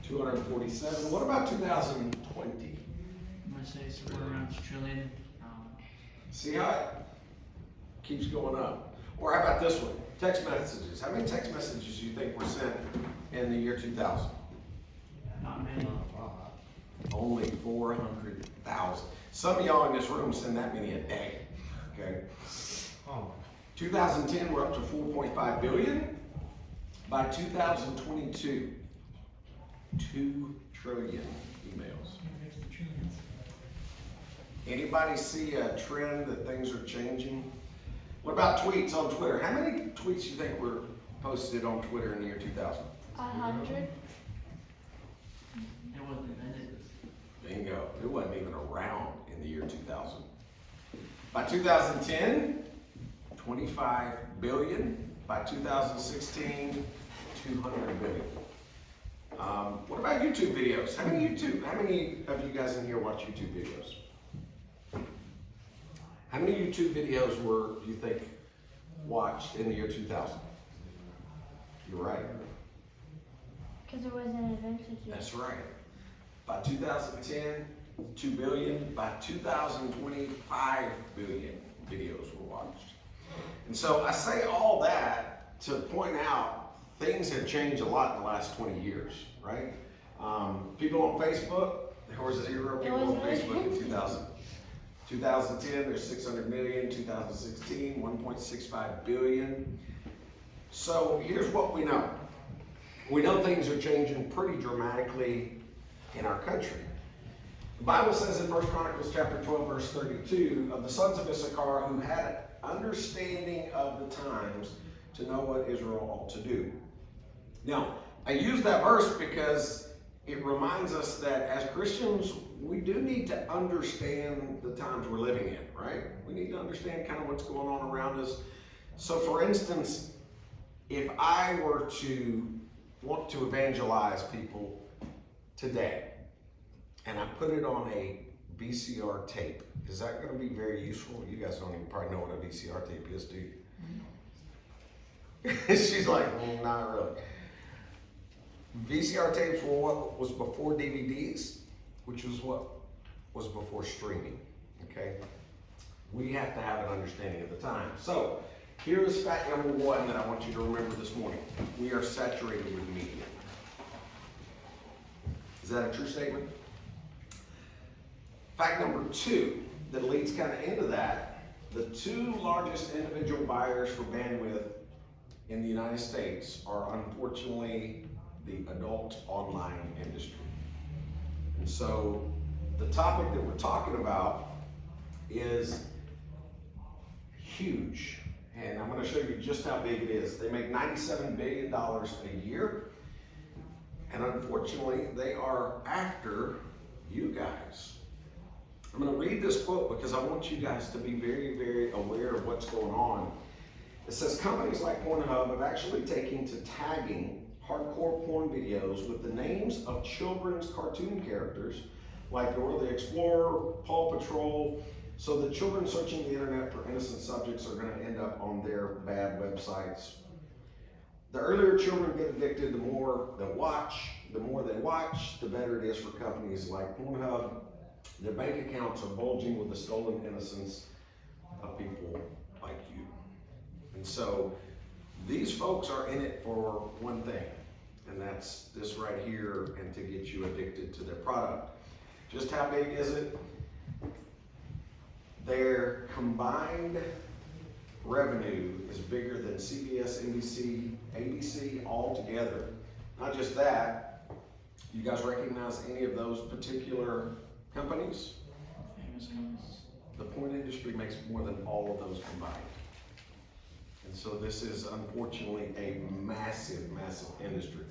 247. What about 2020? I'm gonna say somewhere around a trillion. See how it keeps going up? Or how about this one? Text messages. How many text messages do you think were sent in the year 2000? Not many. Only 400,000. Some of y'all in this room send that many a day. Okay. 2010, we're up to 4.5 billion. By 2022, 2 trillion emails. Anybody see a trend that things are changing? What about tweets on Twitter? How many tweets do you think were posted on Twitter in the year 2000? 100. It wasn't invented. Bingo. It wasn't even around in the year 2000. By 2010, 25 billion. By 2016, 200 billion. What about YouTube videos? How many of you guys in here watch YouTube videos? How many YouTube videos do you think, watched in the year 2000? You're right. Because it wasn't invented yet. That's right. By 2010, 2 billion. By 2025 billion videos were watched. And so I say all that to point out things have changed a lot in the last 20 years, right? People on Facebook, there was 0 people on Facebook in 2000. 2010, there's 600 million. 2016, 1.65 billion. So here's what we know. We know things are changing pretty dramatically in our country. The Bible says in 1 Chronicles chapter 12, verse 32, of the sons of Issachar who had understanding of the times to know what Israel ought to do. Now, I use that verse because it reminds us that as Christians, we do need to understand the times we're living in, right? We need to understand kind of what's going on around us. So for instance, if I were to want to evangelize people today, and I put it on a VCR tape, is that going to be very useful? You guys don't even probably know what a VCR tape is, do you? She's like, not really. VCR tapes were what was before DVDs, which was what was before streaming, okay? We have to have an understanding of the time. So, here's fact number 1 that I want you to remember this morning. We are saturated with media. Is that a true statement? Fact number 2 that leads kind of into that, the 2 largest individual buyers for bandwidth in the United States are unfortunately the adult online industry. And so the topic that we're talking about is huge. And I'm going to show you just how big it is. They make $97 billion a year. And unfortunately, they are after you guys. I'm going to read this quote because I want you guys to be very, very aware of what's going on. It says, companies like Pornhub have actually taken to tagging hardcore porn videos with the names of children's cartoon characters like Dora the Explorer, Paw Patrol, so the children searching the internet for innocent subjects are going to end up on their bad websites. The earlier children get addicted, the more they watch. The more they watch, the better it is for companies like Pornhub. Their bank accounts are bulging with the stolen innocence of people like you. And so these folks are in it for one thing, and that's this right here, and to get you addicted to their product. Just how big is it? Their combined revenue is bigger than CBS, NBC, ABC all together. Not just that, you guys recognize any of those particular companies? Famous ones. The porn industry makes more than all of those combined. And so this is unfortunately a massive, massive industry.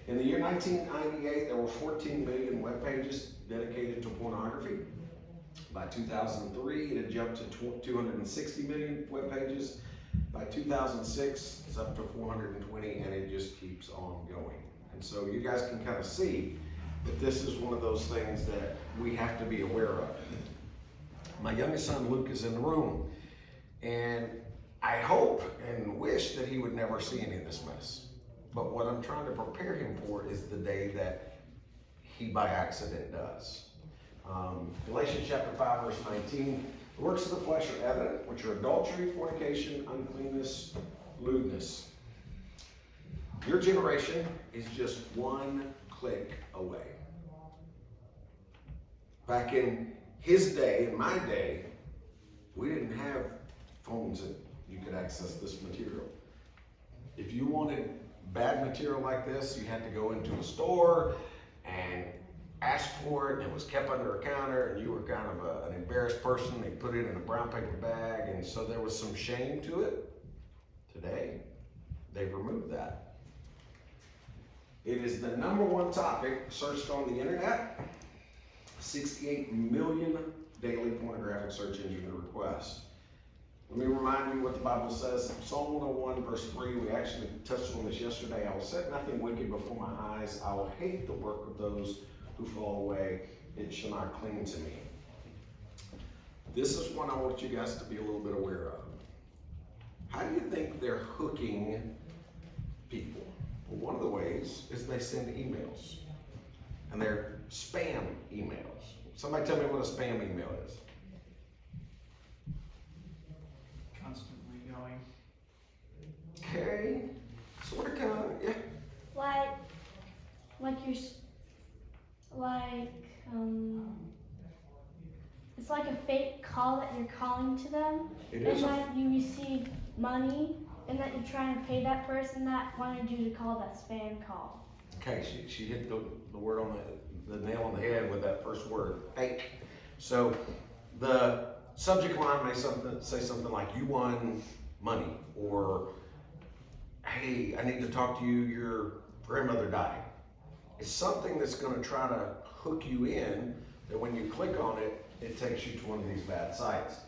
In the year 1998, there were 14 million web pages dedicated to pornography. By 2003, it had jumped to 260 million web pages. By 2006, it's up to 420, and it just keeps on going. And so you guys can kind of see that this is one of those things that we have to be aware of. My youngest son, Luke, is in the room, and I hope and wish that he would never see any of this mess. But what I'm trying to prepare him for is the day that he by accident does. Galatians chapter 5, verse 19, the works of the flesh are evident, which are adultery, fornication, uncleanness, lewdness. Your generation is just one click away. Back in his day, in my day, we didn't have phones that you could access this material. If you wanted bad material like this, you had to go into a store and ask for it, and it was kept under a counter, and you were kind of an embarrassed person. They put it in a brown paper bag, and so there was some shame to it. Today, they've removed that. It is the #1 topic searched on the internet. 68 million daily pornographic search engine requests. Let me remind you what the Bible says. Psalm 101, verse 3, we actually touched on this yesterday. I will set nothing wicked before my eyes. I will hate the work of those who fall away. It shall not cling to me. This is one I want you guys to be a little bit aware of. How do you think they're hooking people? Well, one of the ways is they send emails. And they're spam emails. Somebody tell me what a spam email is. Constantly going. Okay, sort of, kind of, yeah. It's like a fake call that you're calling to them, It and is. that you receive money, and that you're trying to pay that person that wanted you to call that spam call. Okay, she hit the word on the nail on the head with that first word, fake. So the subject line may say something like, you won money, or hey, I need to talk to you, your grandmother died. It's something that's going to try to hook you in, that when you click on it, it takes you to one of these bad sites.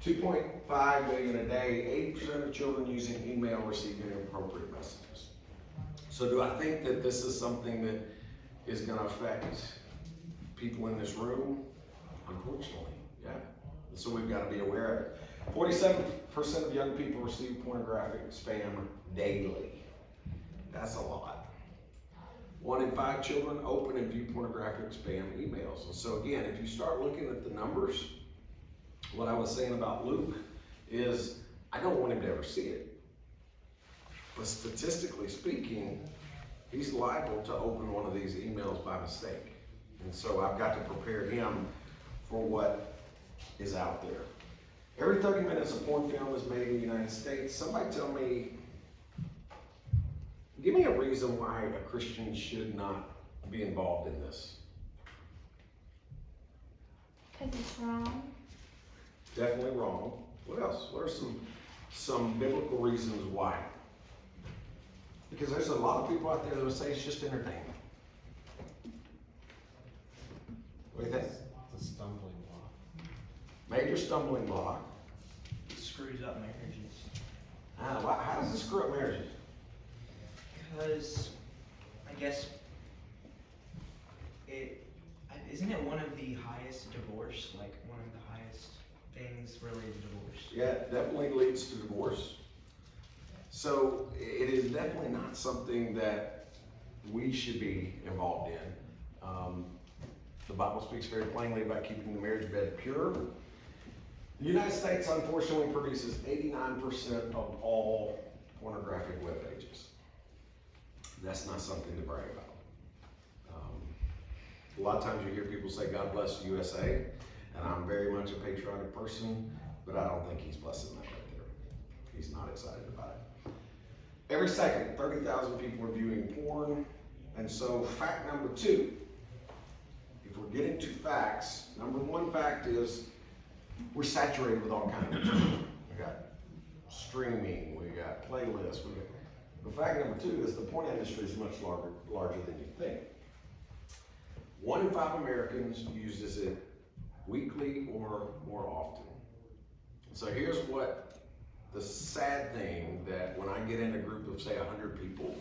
2.5 billion a day, 80% of children using email receive inappropriate messages. So do I think that this is something that is going to affect people in this room? Unfortunately, yeah. So we've got to be aware of it. 47% of young people receive pornographic spam daily. That's a lot. 1 in 5 children open and view pornographic spam emails. And so again, if you start looking at the numbers, what I was saying about Luke is, I don't want him to ever see it. But statistically speaking, he's liable to open one of these emails by mistake. And so I've got to prepare him for what is out there. Every 30 minutes a porn film is made in the United States. Somebody tell me, give me a reason why a Christian should not be involved in this. Because it's wrong. Definitely wrong. What else? What are some biblical reasons why? Because there's a lot of people out there that would say it's just entertainment. What do you think? It's a stumbling block. Major stumbling block. It screws up marriages. How does this screw up marriages? Because I guess isn't it one of the highest divorce, like one of the highest things related to divorce? Yeah, it definitely leads to divorce. So it is definitely not something that we should be involved in. The Bible speaks very plainly about keeping the marriage bed pure. The United States, unfortunately, produces 89% of all pornographic web pages. That's not something to brag about. A lot of times you hear people say, God bless the USA, and I'm very much a patriotic person, but I don't think he's blessing that right there. He's not excited about it. Every second, 30,000 people are viewing porn, and so fact number 2, if we're getting to facts, number 1 fact is we're saturated with all kinds of things. We got streaming, we got playlists, but fact number 2 is the porn industry is much larger than you think. 1 in 5 Americans uses it weekly or more often. So here's what the sad thing, that when I get in a group of say 100 people,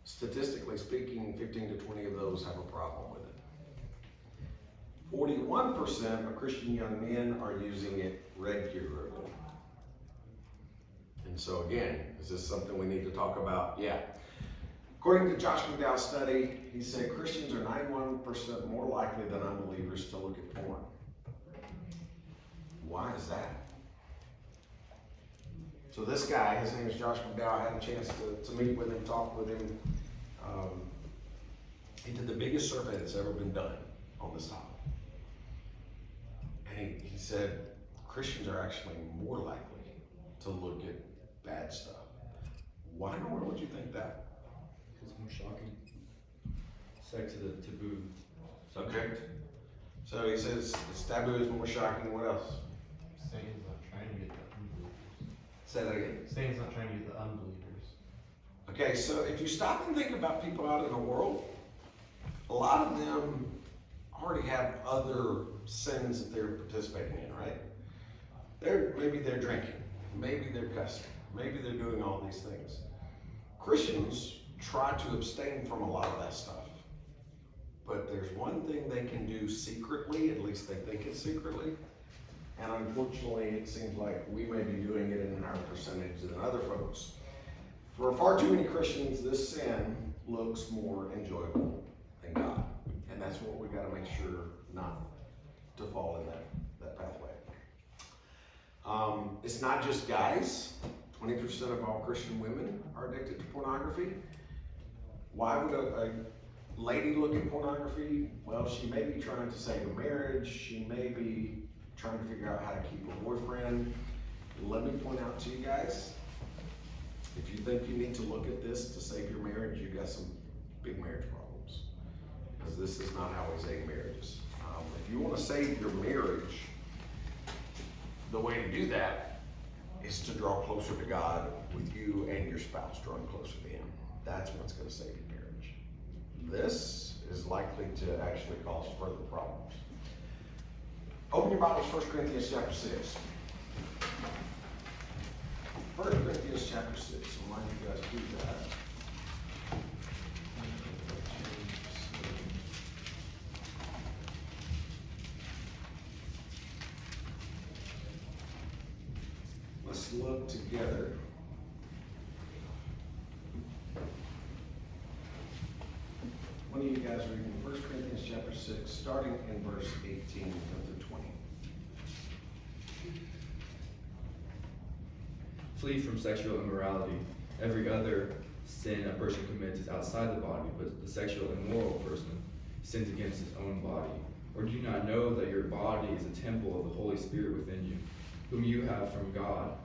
statistically speaking, 15 to 20 of those have a problem with it. 41% of Christian young men are using it regularly. And so again, is this something we need to talk about? Yeah. According to Josh McDowell's study, he said Christians are 91% more likely than unbelievers to look at porn. Why is that? So this guy, his name is Josh McDowell, I had a chance to meet with him, talk with him. He did the biggest survey that's ever been done on this topic. And he said Christians are actually more likely to look at bad stuff. Why in the world would you think that? Because it's more shocking. Sex is a taboo Okay. So he says it's taboo is more shocking than what else? Satan's not trying to get the unbelievers. Say that again. Satan's not trying to get the unbelievers. Okay, so if you stop and think about people out in the world, a lot of them already have other sins that they're participating in, right? Maybe they're drinking, maybe they're cussing, maybe they're doing all these things. Christians try to abstain from a lot of that stuff. But there's one thing they can do secretly, at least they think it's secretly, and unfortunately it seems like we may be doing it in a higher percentage than other folks. For far too many Christians, this sin looks more enjoyable than God. And that's what we gotta make sure not to fall in that pathway. It's not just guys. 20% of all Christian women are addicted to pornography. Why would a lady look at pornography? Well, she may be trying to save a marriage. She may be trying to figure out how to keep a boyfriend. Let me point out to you guys, if you think you need to look at this to save your marriage, you got some big marriage problems. Because this is not how we save marriages. If you want to save your marriage, the way to do that is to draw closer to God with you and your spouse drawing closer to Him. That's what's going to save your marriage. This is likely to actually cause further problems. Open your Bibles, 1 Corinthians chapter 6. 1 Corinthians chapter 6. I'll remind you guys to do that. Let's look together. One of you guys reading 1 Corinthians chapter 6, starting in verse 18 through 20. Flee from sexual immorality. Every other sin a person commits is outside the body, but the sexual immoral person sins against his own body. Or do you not know that your body is a temple of the Holy Spirit within you, whom you have from God?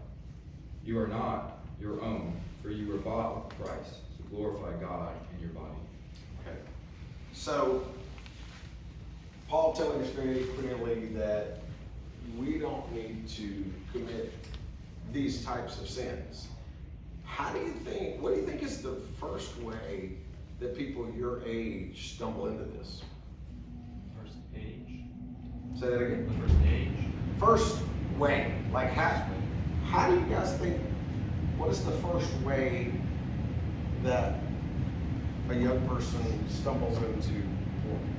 You are not your own, for you were bought with a price. So glorify God in your body. Okay. So, Paul telling us very clearly that we don't need to commit these types of sins. What do you think is the first way that people your age stumble into this? First age. Say that again. The first age. First way, like how do you guys think, what is the first way that a young person stumbles into porn?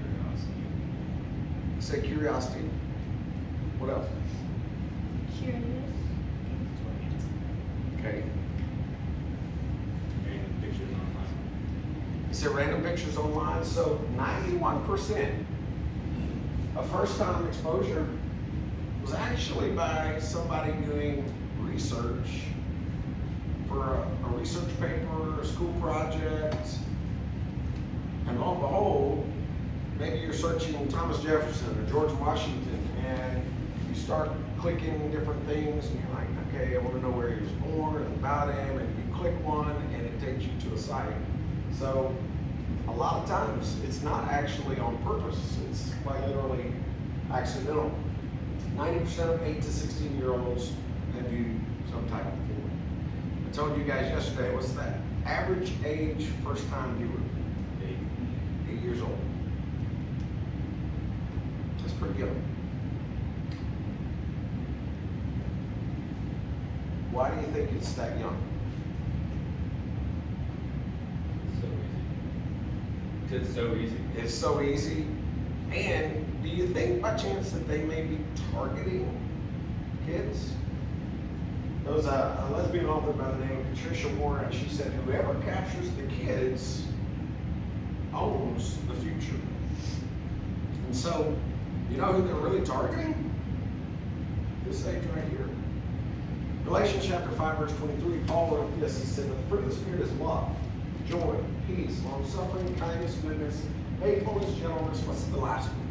Curiosity. Say curiosity. What else? Curious. Okay. Random pictures online. You said random pictures online. So 91% of first-time exposure was actually by somebody doing research for a research paper, a school project, and lo and behold, maybe you're searching Thomas Jefferson or George Washington, and you start clicking different things, and you're like, okay, I want to know where he was born and about him, and you click one, and it takes you to a site. So a lot of times, it's not actually on purpose. It's quite literally accidental. 90% of 8 to 16-year-olds have viewed some type of porn. I told you guys yesterday, what's that average age first-time viewer? 8 years old. That's pretty young. Why do you think it's that young? It's so easy. It's so easy. And do you think by chance that they may be targeting kids? There was a lesbian author by the name of Patricia Warren. She said, whoever captures the kids owns the future. And so, you know who they're really targeting? This age right here. Galatians chapter 5, verse 23, Paul wrote this. He said, the fruit of the Spirit is love, joy, peace, long-suffering, kindness, goodness, faithfulness, gentleness. What's the last one?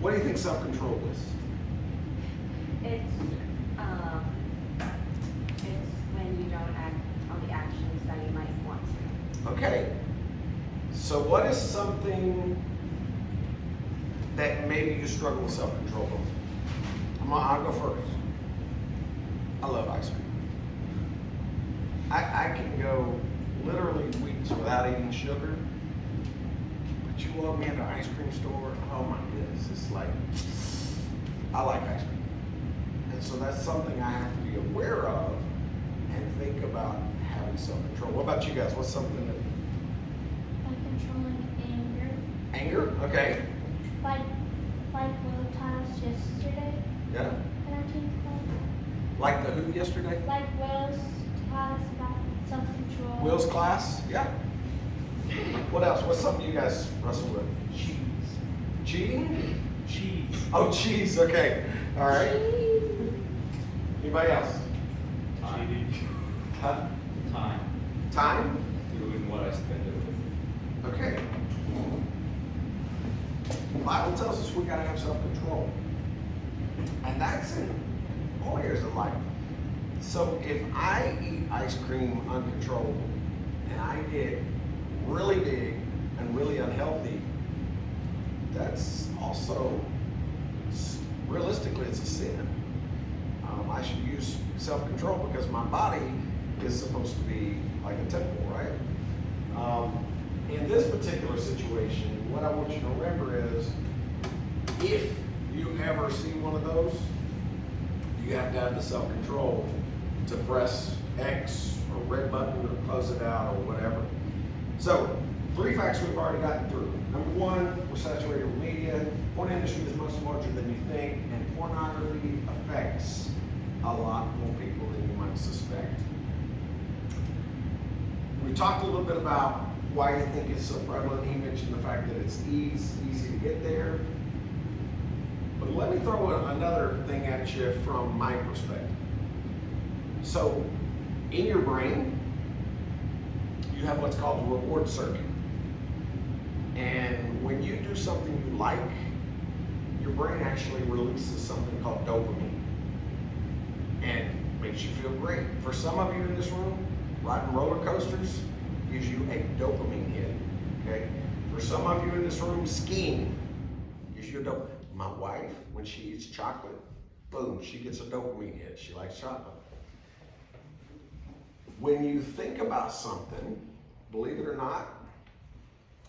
What do you think self-control is? It's when you don't act on the actions that you might want to. Okay. So what is something that maybe you struggle with self-control over? I'll go first. I love ice cream. I can go literally weeks without eating sugar. But you walk me into an ice cream store, oh my goodness, it's like, I like ice cream. And so that's something I have to be aware of and think about having self-control. What about you guys? What's something that... Controlling anger. Anger? Okay. Like Will taught us yesterday Yeah. in our team club. Like the who yesterday? Like Will's taught us about self-control. Will's class? Yeah. What else? What's something you guys wrestle with? Cheese. Cheating? Cheese. Oh, cheese. Okay. All right. Anybody else? Cheating. Huh? Time. Time? Doing what I spend it with. Okay. The Bible tells us we gotta have self-control. And that's in all areas of life. So if I eat ice cream uncontrollable and I get really big and really unhealthy, that's also, realistically, it's a sin. I should use self-control because my body is supposed to be like a temple, right? In this particular situation, what I want you to remember is, if you ever see one of those, you have to have the self-control to press X or red button or close it out or whatever. So, 3 facts we've already gotten through. Number 1, we're saturated with media. Porn industry is much larger than you think, and pornography affects a lot more people than you might suspect. We talked a little bit about why you think it's so prevalent. He mentioned the fact that it's easy to get there. But let me throw another thing at you from my perspective. So, in your brain, you have what's called the reward circuit. And when you do something you like, your brain actually releases something called dopamine. And makes you feel great. For some of you in this room, riding roller coasters gives you a dopamine hit, okay? For some of you in this room, skiing gives you a dopamine. My wife, when she eats chocolate, boom, she gets a dopamine hit. She likes chocolate. When you think about something, believe it or not,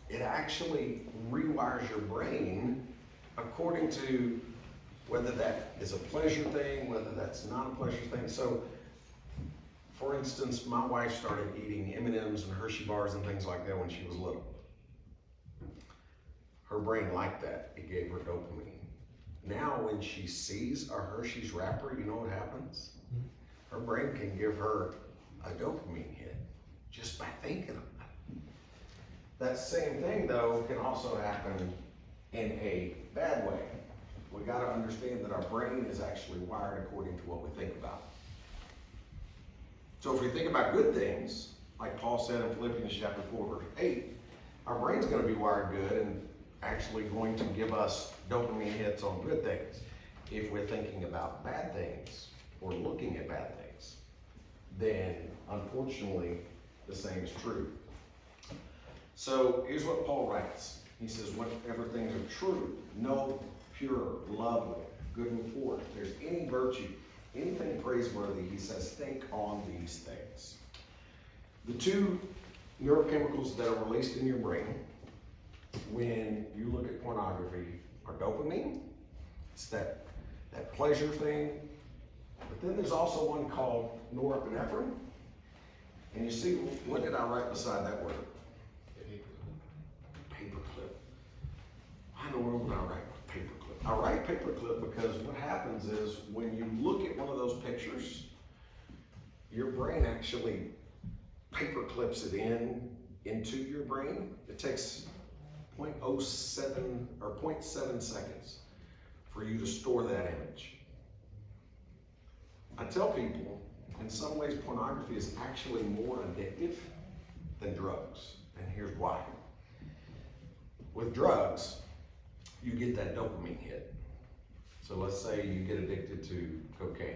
it actually rewires your brain according to whether that is a pleasure thing, whether that's not a pleasure thing. So, for instance, my wife started eating M&Ms and Hershey bars and things like that when she was little. Her brain liked that. It gave her dopamine. Now, when she sees a Hershey's wrapper, you know what happens? Her brain can give her a dopamine hit just by thinking about it. That same thing, though, can also happen in a bad way. We got to understand that our brain is actually wired according to what we think about. So if we think about good things, like Paul said in Philippians chapter 4, verse 8, our brain's going to be wired good and actually going to give us dopamine hits on good things. If we're thinking about bad things or looking at bad things, then unfortunately the same is true. So here's what Paul writes. He says, whatever things are true, noble, pure, lovely, good report, if there's any virtue, anything praiseworthy, he says, think on these things. The 2 neurochemicals that are released in your brain when you look at pornography are dopamine. It's that pleasure thing. But then there's also one called norepinephrine. And you see, what did I write beside that word? Paperclip. Why in the world would I write paperclip? I write paperclip because what happens is when you look at one of those pictures, your brain actually paperclips it into your brain. It takes 0.07 or 0.7 seconds for you to store that image. I tell people, in some ways, pornography is actually more addictive than drugs, and here's why. With drugs, you get that dopamine hit. So let's say you get addicted to cocaine.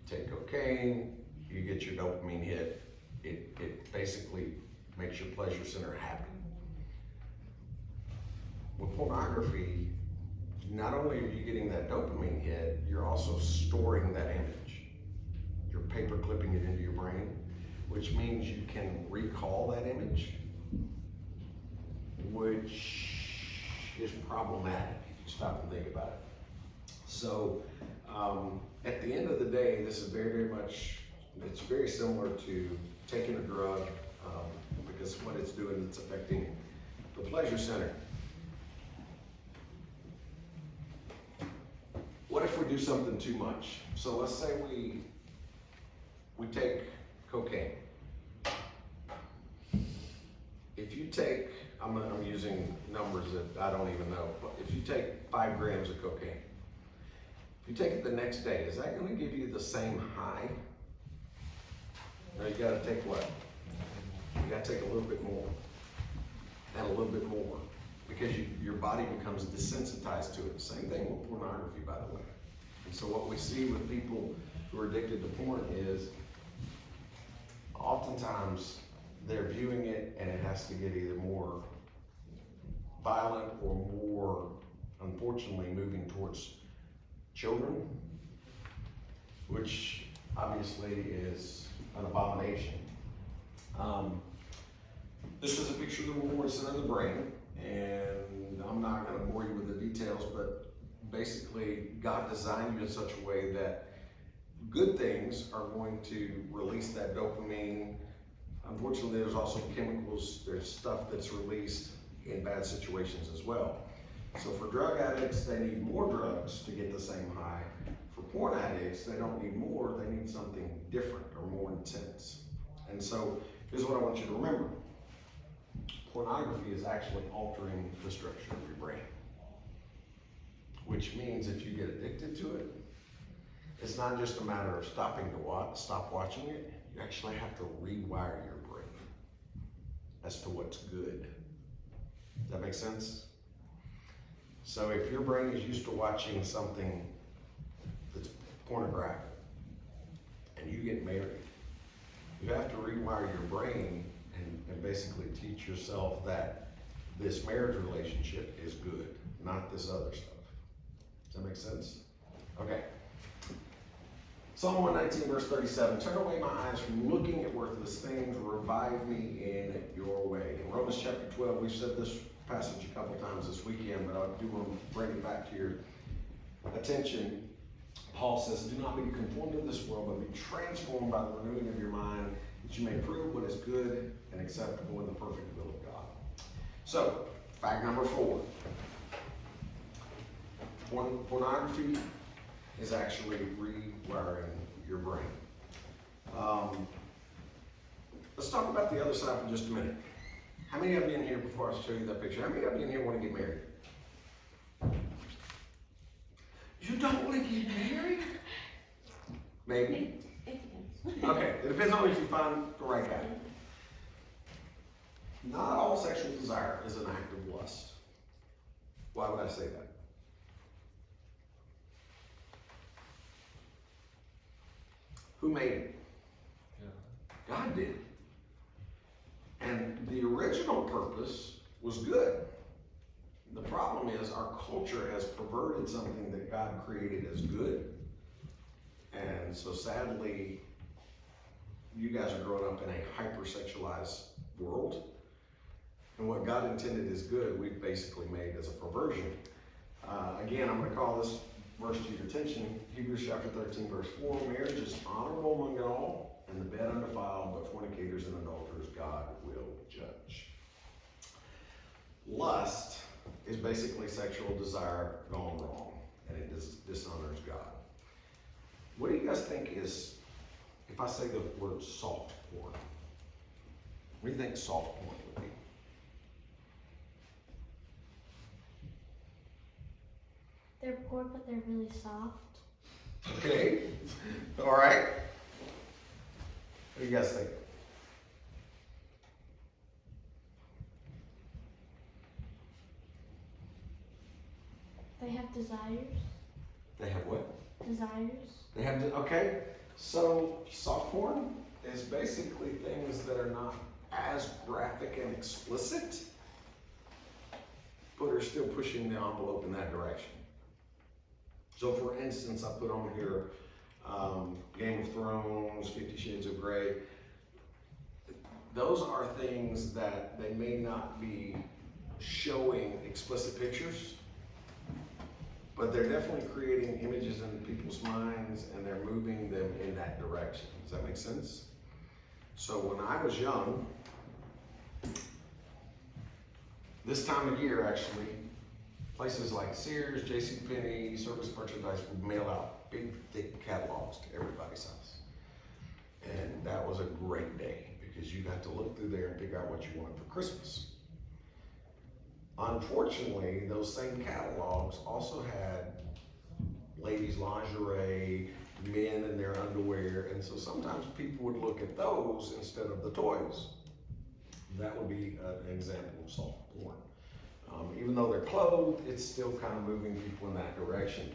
You take cocaine, you get your dopamine hit. It basically makes your pleasure center happy. With pornography, not only are you getting that dopamine hit, you're also storing that image. You're paper clipping it into your brain, which means you can recall that image, which is problematic if you stop and think about it. So at the end of the day, this is it's very similar to taking a drug because what it's doing, it's affecting the pleasure center. What if we do something too much? So let's say we take cocaine. If you take, I'm using numbers that I don't even know, but if you take 5 grams of cocaine, if you take it the next day, is that going to give you the same high? No, you got to take what? You got to take a little bit more, and a little bit more, because your body becomes desensitized to it. Same thing with pornography, by the way. And so what we see with people who are addicted to porn is oftentimes they're viewing it and it has to get either more violent or more, unfortunately, moving towards children, which obviously is an abomination. This is a picture of the reward center of the brain, and I'm not going to bore you with the details, but basically God designed you in such a way that good things are going to release that dopamine. Unfortunately, there's also chemicals, there's stuff that's released in bad situations as well. So for drug addicts, they need more drugs to get the same high. For porn addicts, they don't need more, they need something different or more intense. And so here's what I want you to remember. Pornography is actually altering the structure of your brain. Which means if you get addicted to it, it's not just a matter of stop watching it, you actually have to rewire your brain as to what's good. Does that make sense? So if your brain is used to watching something that's pornographic and you get married, you have to rewire your brain and basically teach yourself that this marriage relationship is good, not this other stuff. Does that make sense? Okay. Psalm 119, verse 37, turn away my eyes from looking at worthless things, revive me in your way. In Romans chapter 12, we've said this passage a couple times this weekend, but I do want to bring it back to your attention. Paul says, do not be conformed to this world, but be transformed by the renewing of your mind, that you may prove what is good and acceptable in the perfect will of God. So, fact number 4. Pornography is actually rewiring your brain. Let's talk about the other side for just a minute. How many of you in here, before I show you that picture, how many of you in here want to get married? You don't want to get married? Maybe. It depends. Okay, it depends on if you find the right guy. Not all sexual desire is an act of lust. Why would I say that? Who made it? God did. And the original purpose was good. The problem is our culture has perverted something that God created as good. And so sadly, you guys are growing up in a hypersexualized world. And what God intended as good, we've basically made as a perversion. Again, I'm going to call this verse to your attention. Hebrews chapter 13, verse 4. Marriage is honorable among all, and the bed undefiled, but fornicators and adulterers God will judge. Lust is basically sexual desire gone wrong, and it dishonors God. What do you guys think is, if I say the word soft porn, what do you think soft porn would be? They're poor, but they're really soft. Okay, all right. What do you guys think? They have desires. They have what? Desires. They have, okay, so soft porn is basically things that are not as graphic and explicit, but are still pushing the envelope in that direction. So for instance, I put on here Game of Thrones, 50 Shades of Grey. Those are things that they may not be showing explicit pictures, but they're definitely creating images in people's minds and they're moving them in that direction. Does that make sense? So when I was young, this time of year actually, places like Sears, JCPenney, Service Merchandise would mail out big, thick catalogs to everybody's house. And that was a great day because you got to look through there and figure out what you wanted for Christmas. Unfortunately, those same catalogs also had ladies' lingerie, men in their underwear, and so sometimes people would look at those instead of the toys. That would be an example of soft porn. Even though they're clothed, it's still kind of moving people in that direction.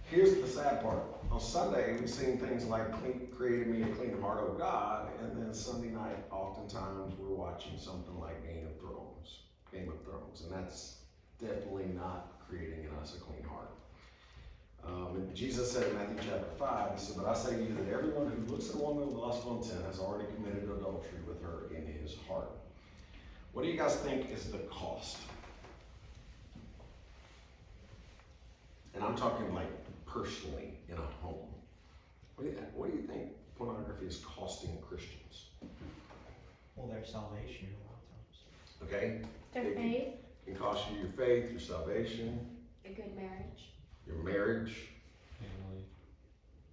Here's the sad part. On Sunday, we've seen things like Created Me a Clean Heart, O God, and then Sunday night, oftentimes we're watching something like Game of Thrones, and that's definitely not creating in us a clean heart. And Jesus said in Matthew chapter 5, he said, "But I say to you that everyone who looks at a woman with lustful intent has already committed adultery with her in his heart." What do you guys think is the cost? And I'm talking like personally in a home. What do you think pornography is costing Christians? Well, their salvation a lot of times. Okay? Their It faith. can cost you your faith, your salvation, A good marriage. your marriage. Family.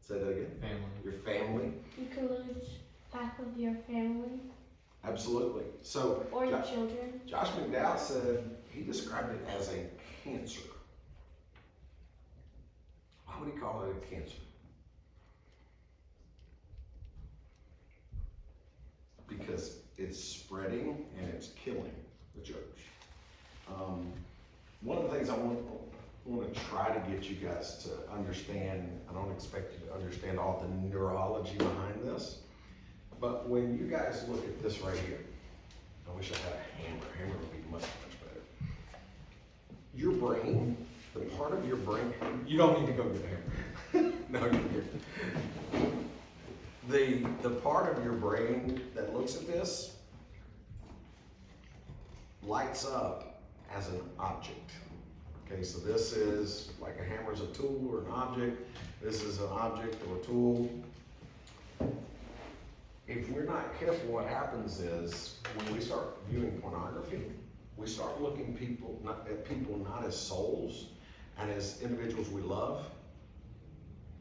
Say that again. Family. Your family. You could lose half of your family Absolutely. So or your children. Josh McDowell said he described it as a cancer. Why would he call it a cancer? Because it's spreading and it's killing the church. One of the things I want to try to get you guys to understand, I don't expect you to understand all the neurology behind this, but when you guys look at this right here, I wish I had a hammer. Hammer would be much, much better. Your brain, the part of your brain, you don't need to go get a hammer. No, you're good. The part of your brain that looks at this lights up as an object. Okay, so this is like a hammer is a tool or an object. This is an object or a tool. If we're not careful, what happens is when we start viewing pornography, we start looking at people not as souls and as individuals we love,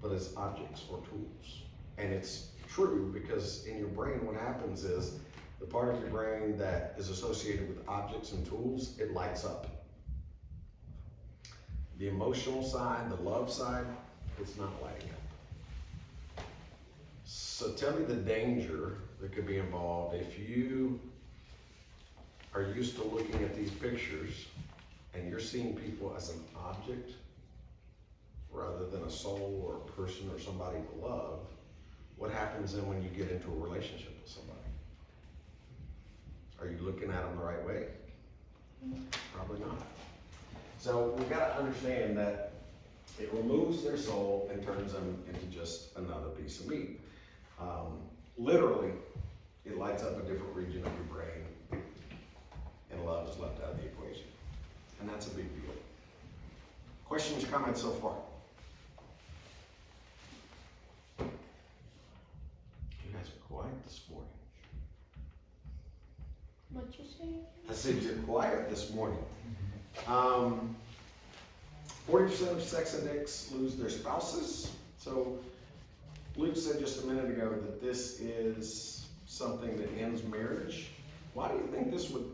but as objects or tools. And it's true because in your brain, what happens is the part of your brain that is associated with objects and tools, it lights up. The emotional side, the love side, it's not lighting up. So tell me the danger that could be involved if you are used to looking at these pictures and you're seeing people as an object rather than a soul or a person or somebody to love. What happens then when you get into a relationship with somebody? Are you looking at them the right way? Probably not. So we've got to understand that it removes their soul and turns them into just another piece of meat. Literally, it lights up a different region of your brain, and love is left out of the equation. And that's a big deal. Questions, comments so far? You guys are quiet this morning. What What'd you say? I said you're quiet this morning. 40% of sex addicts lose their spouses. So Luke said just a minute ago that this is something that ends marriage. Why do you think this would,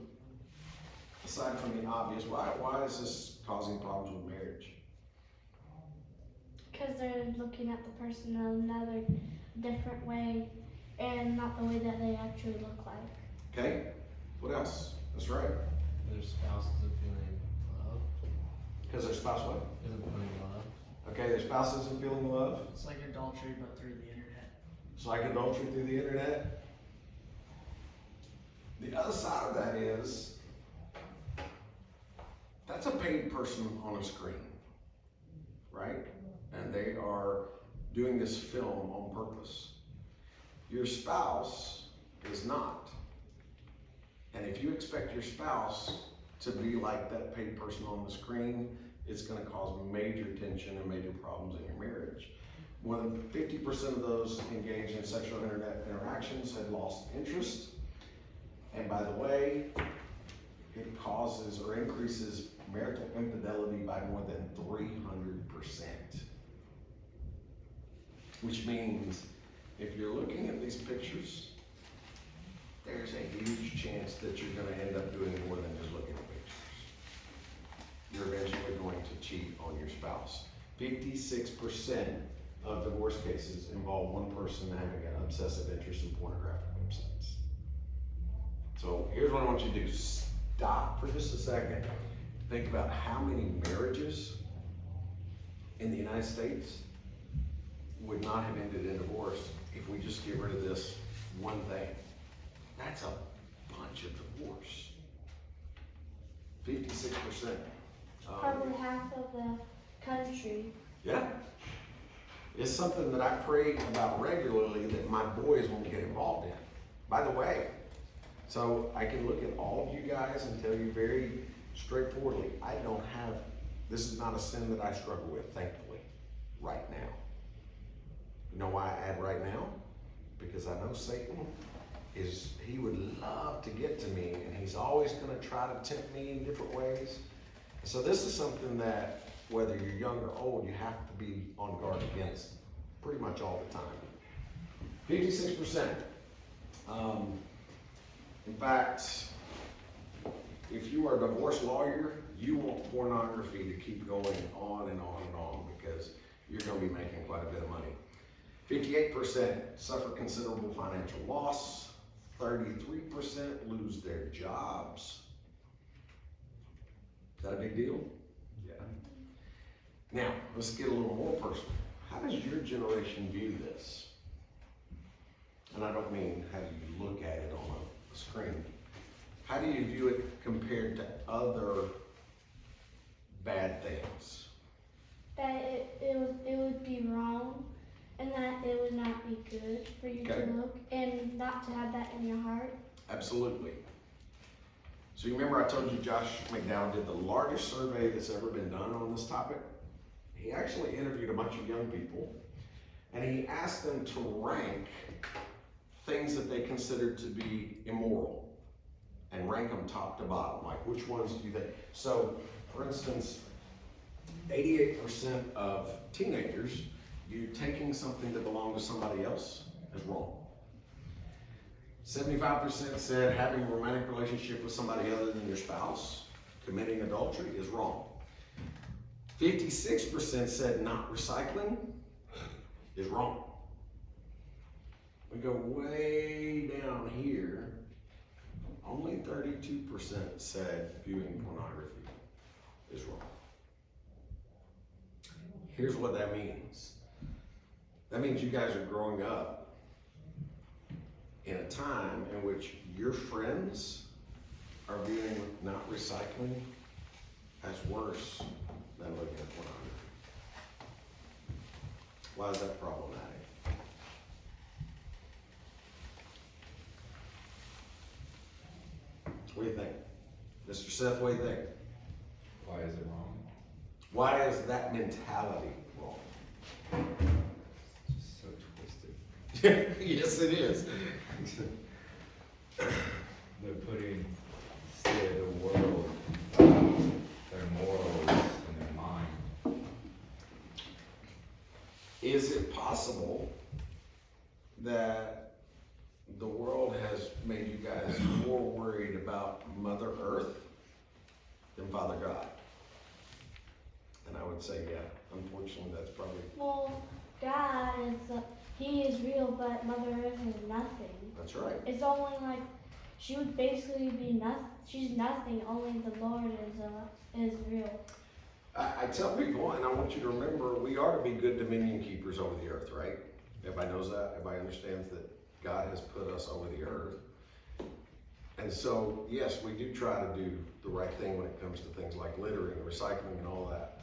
aside from the obvious, why is this causing problems with marriage? Because they're looking at the person in another different way and not the way that they actually look like. Okay, what else? That's right. Their spouse isn't feeling love. Because their spouse what? Isn't feeling love. Okay, their spouse isn't feeling love. It's like adultery, but through the internet. It's like adultery through the internet. The other side of that is, that's a paid person on a screen, right? And they are doing this film on purpose. Your spouse is not. And if you expect your spouse to be like that paid person on the screen, it's going to cause major tension and major problems in your marriage. More than 50% of those engaged in sexual internet interactions had lost interest. And by the way, it causes or increases marital infidelity by more than 300%. Which means if you're looking at these pictures, there's a huge chance that you're going to end up doing more than just looking at pictures. You're eventually going to cheat on your spouse. 56% of divorce cases involve one person having an obsessive interest in pornographic websites. So here's what I want you to do. Stop for just a second. Think about how many marriages in the United States would not have ended in divorce if we just get rid of this one thing. That's a bunch of divorce. 56%. Probably half of the country. Yeah. It's something that I pray about regularly that my boys won't get involved in. By the way, so I can look at all of you guys and tell you very straightforwardly, I don't have, this is not a sin that I struggle with, thankfully, right now. You know why I add right now? Because I know Satan he would love to get to me, and he's always going to try to tempt me in different ways. So this is something that, whether you're young or old, you have to be on guard against pretty much all the time. 56%. In fact, if you are a divorce lawyer, you want pornography to keep going on and on and on because you're going to be making quite a bit of money. 58% suffer considerable financial loss. 33% lose their jobs. Is that a big deal? Yeah. Now, let's get a little more personal. How does your generation view this? And I don't mean how do you look at it on a screen. How do you view it compared to other bad things? That it would be wrong and that it would not be good for you Okay. to look and not to have that in your heart. Absolutely. So you remember I told you Josh McDowell did the largest survey that's ever been done on this topic? He actually interviewed a bunch of young people and he asked them to rank things that they considered to be immoral and rank them top to bottom. Like which ones do you think? So for instance, 88% of teenagers view taking something that belonged to somebody else as wrong. 75% said having a romantic relationship with somebody other than your spouse, committing adultery, is wrong. 56% said not recycling is wrong. We go way down here, only 32% said viewing pornography is wrong. Here's what that means. That means you guys are growing up in a time in which your friends are viewing not recycling as worse than looking at pornography. Why is that problematic? What do you think? Mr. Seth, what do you think? Why is it wrong? Why is that mentality wrong? It's just so twisted. Yes, it is. They're putting it possible that the world has made you guys more worried about Mother Earth than Father God? And I would say, yeah, unfortunately, that's probably, Well, God is, he is real, but Mother Earth is nothing. that's right. It's only like, she would basically be nothing. She's nothing, only the Lord is real. I tell people, and I want you to remember, we are to be good dominion keepers over the earth, right? Everybody knows that. Everybody understands that God has put us over the earth. And so, yes, we do try to do the right thing when it comes to things like littering, recycling, and all that.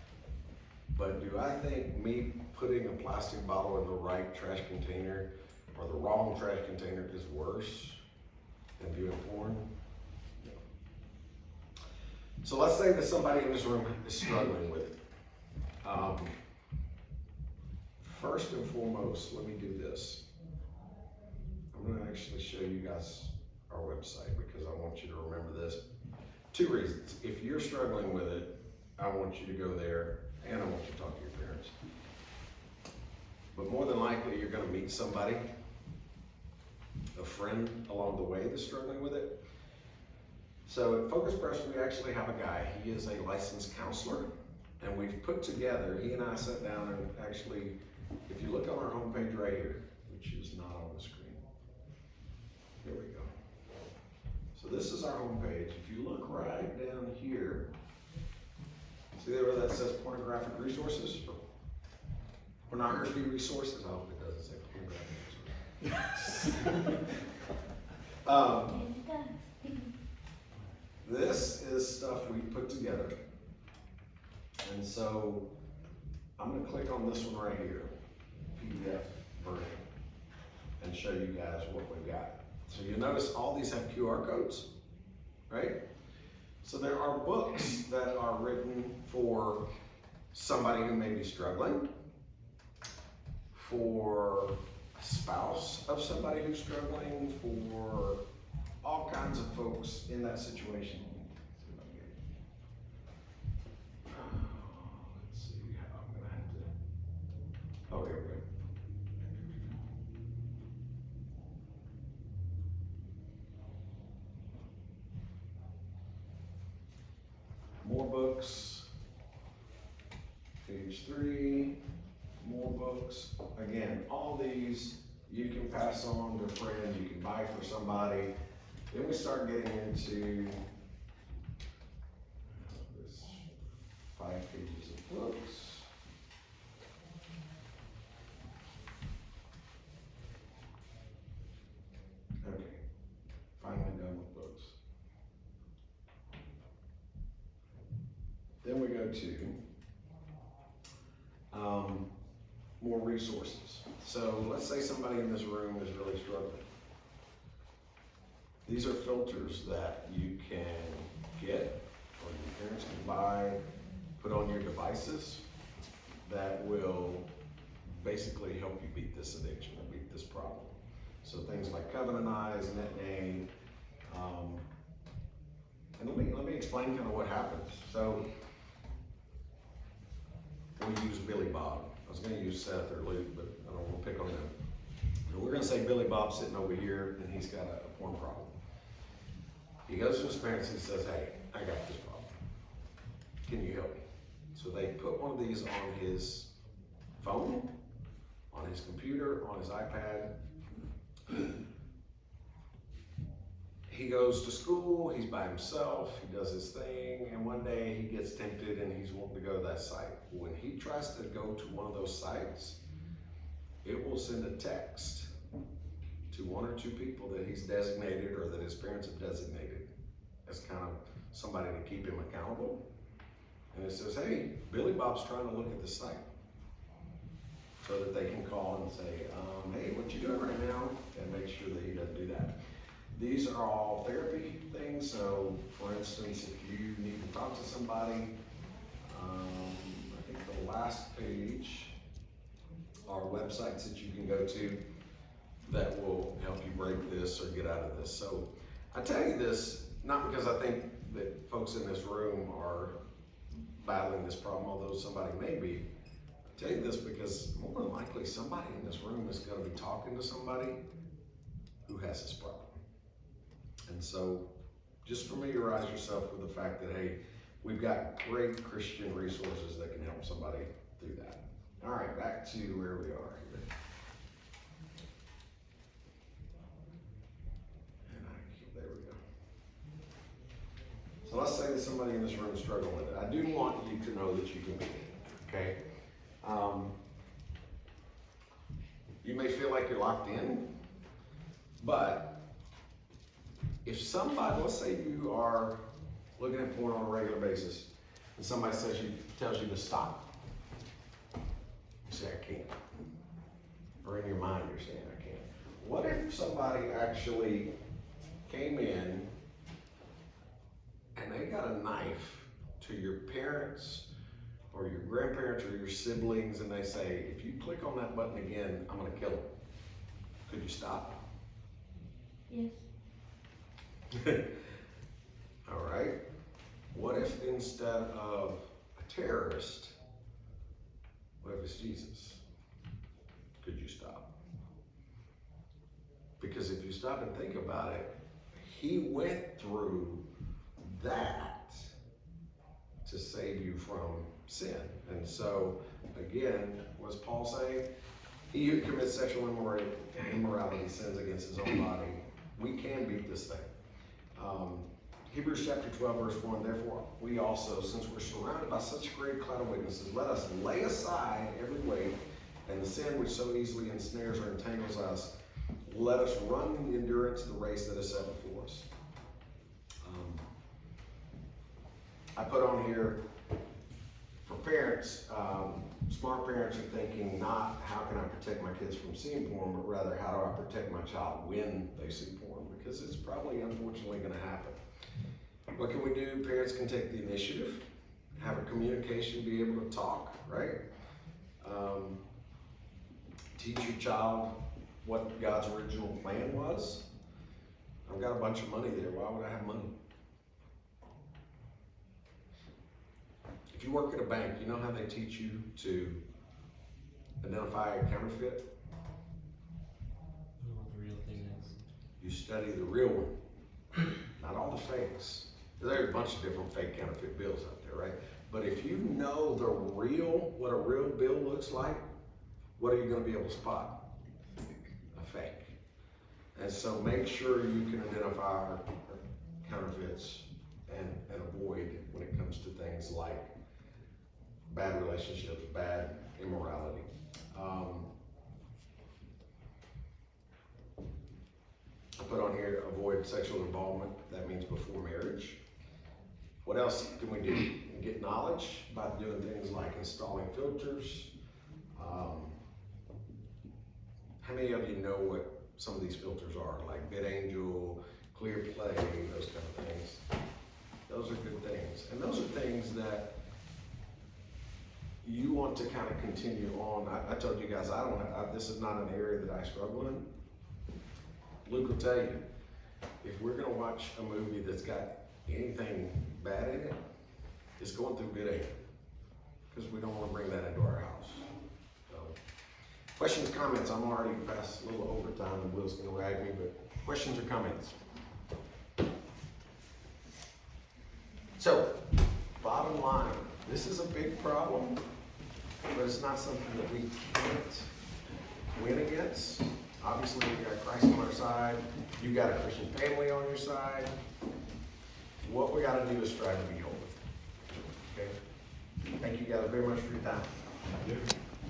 But do I think me putting a plastic bottle in the right trash container or the wrong trash container is worse than viewing porn? No. So let's say that somebody in this room is struggling with it. First and foremost, let me do this. I'm gonna actually show you guys our website because I want you to remember this. 2 reasons. If you're struggling with it, I want you to go there and I want you to talk to your parents. But more than likely, you're gonna meet somebody, a friend along the way that's struggling with it. So at Focus Press, we actually have a guy. He is a licensed counselor, and we've put together, he and I sat down and actually, if you look on our homepage right here, which is not on the screen. Here we go. So this is our homepage. If you look right down here, see there where that says pornographic resources? Pornography resources? I hope it doesn't say pornographic resources. And it does. This is stuff we put together. And so I'm gonna click on this one right here, PDF version, and show you guys what we've got. So you'll notice all these have QR codes, right? So there are books that are written for somebody who may be struggling, for a spouse of somebody who's struggling, for all kinds of folks in that situation. Let's see how I'm gonna have to. Oh, here we go. More books. Page 3. More books. Again, all these you can pass on to friends, you can buy for somebody. Then we start getting into this 5 pages of books. Okay, finally done with books. Then we go to more resources. So let's say somebody in this room is really struggling. These are filters that you can get, or your parents can buy, put on your devices that will basically help you beat this addiction or beat this problem. So things like Covenant Eyes, NetName, and let me explain kind of what happens. So we use Billy Bob. I was going to use Seth or Luke, but I don't want to pick on them. And we're going to say Billy Bob's sitting over here and he's got a porn problem. He goes to his parents and says, "Hey, I got this problem. Can you help me?" So they put one of these on his phone, on his computer, on his iPad. He goes to school, he's by himself, he does his thing, and one day he gets tempted and he's wanting to go to that site. When he tries to go to one of those sites, it will send a text to 1 or 2 people that he's designated or that his parents have designated as kind of somebody to keep him accountable. And it says, "Hey, Billy Bob's trying to look at the site." So that they can call and say, "Hey, what you doing right now?" And make sure that he doesn't do that. These are all therapy things. So for instance, if you need to talk to somebody, I think the last page are websites that you can go to that will help you break this or get out of this. So I tell you this, not because I think that folks in this room are battling this problem, although somebody may be. I tell you this because more than likely somebody in this room is gonna be talking to somebody who has this problem. And so just familiarize yourself with the fact that, hey, we've got great Christian resources that can help somebody through that. All right, back to where we are here. There we go. So let's say that somebody in this room is struggling with it. I do want you to know that you can be it, okay? You may feel like you're locked in, but if somebody, let's say you are looking at porn on a regular basis, and somebody tells you to stop, you say, I can't. Or in your mind, you're saying, I can't. What if somebody actually came in and they got a knife to your parents or your grandparents or your siblings, and they say, if you click on that button again, I'm gonna kill them. Could you stop? Yes. All right. What if instead of a terrorist, what if it's Jesus? Could you stop? Because if you stop and think about it, he went through that to save you from sin. And so, again, what does Paul say? He who commits sexual immorality sins against his own body. We can beat this thing. Hebrews chapter 12, verse 1, therefore we also, since we're surrounded by such a great cloud of witnesses, let us lay aside every weight and the sin which so easily ensnares or entangles us. Let us run in endurance the race that is set before us. I put on here, for parents, smart parents are thinking not how can I protect my kids from seeing porn, but rather how do I protect my child when they see porn, because it's probably unfortunately going to happen. What can we do? Parents can take the initiative, have a communication, be able to talk, right? Teach your child what God's original plan was. I've got a bunch of money there. Why would I have money? If you work at a bank, you know how they teach you to identify a counterfeit? I don't know what the real thing is. You study the real one, not all the fakes. There's a bunch of different fake counterfeit bills out there, right? But if you know what a real bill looks like, what are you going to be able to spot? A fake. And so make sure you can identify counterfeits and avoid when it comes to things like bad relationships, bad immorality. I put on here, avoid sexual involvement. That means before marriage. What else can we do? We can get knowledge by doing things like installing filters. How many of you know what some of these filters are? Like BitAngel, Clear Play, those kind of things. Those are good things. And those are things that you want to kind of continue on. I told you guys, this is not an area that I struggle in. Luke will tell you, if we're gonna watch a movie that's got anything bad in it, it's going through BitAngel, because we don't want to bring that into our house. So, questions, comments? I'm already past a little overtime and Will's gonna rag me, but questions or comments? So, bottom line, this is a big problem, but it's not something that we can't win against. Obviously, we got Christ on our side. You got a Christian family on your side. What we got to do is strive to be holy. Okay? Thank you guys very much for your time. Yeah.